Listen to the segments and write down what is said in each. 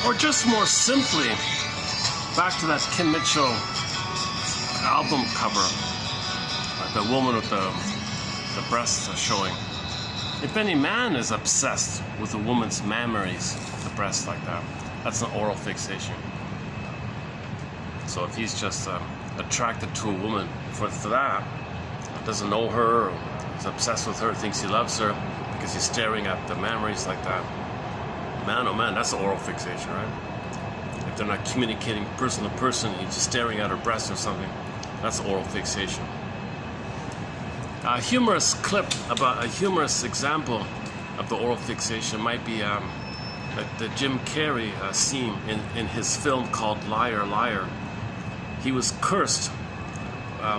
Or just more simply, back to that Kim Mitchell album cover, the woman with the breasts showing. If any man is obsessed with a woman's mammaries, the breasts like that, that's an oral fixation. So if he's just attracted to a woman for that, doesn't know her, or is obsessed with her, thinks he loves her because he's staring at the mammaries like that, man, oh man, that's oral fixation, right? If they're not communicating person to person, he's just staring at her breast or something, that's oral fixation. A humorous clip about a humorous example of the oral fixation might be the Jim Carrey scene in his film called Liar, Liar. He was cursed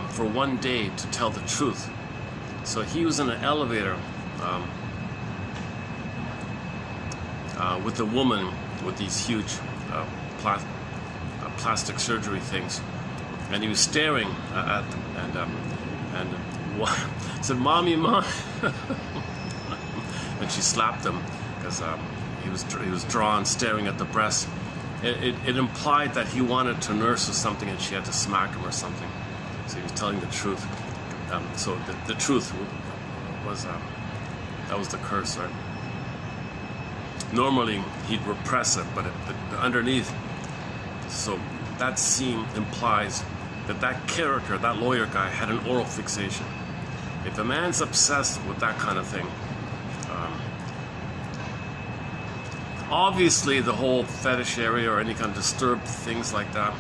for one day to tell the truth. So he was in an elevator with a woman with these huge plastic surgery things, and he was staring at them, and said, "Mommy, Mom," and she slapped him because he was drawn staring at the breast. It implied that he wanted to nurse or something, and she had to smack him or something. So he was telling the truth. So the truth was that was the curse, right? Normally he'd repress it, but underneath. So that scene implies that character, that lawyer guy, had an oral fixation. If a man's obsessed with that kind of thing, obviously the whole fetish area or any kind of disturbed things like that,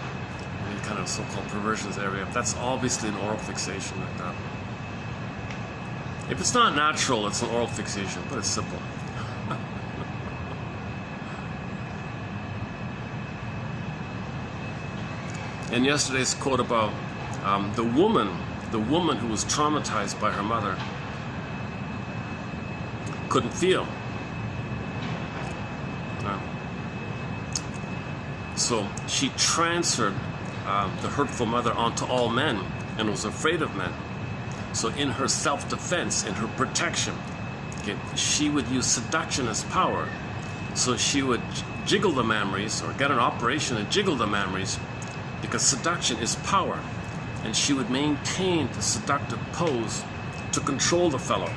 any kind of so-called perversions area, that's obviously an oral fixation like that. If it's not natural, it's an oral fixation, but it's simple. And yesterday's quote about the woman who was traumatized by her mother couldn't feel. So she transferred the hurtful mother onto all men and was afraid of men. So in her self-defense, in her protection, okay, she would use seduction as power. So she would jiggle the mammaries or get an operation and jiggle the mammaries because seduction is power. And she would maintain the seductive pose to control the fellow.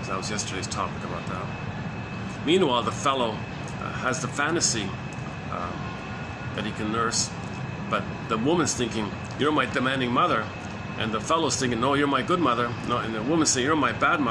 So that was yesterday's topic about that. Meanwhile, the fellow has the fantasy that he can nurse, but the woman's thinking, "You're my demanding mother," and the fellow's thinking, "No, you're my good mother." No, and the woman's saying, "You're my bad mother."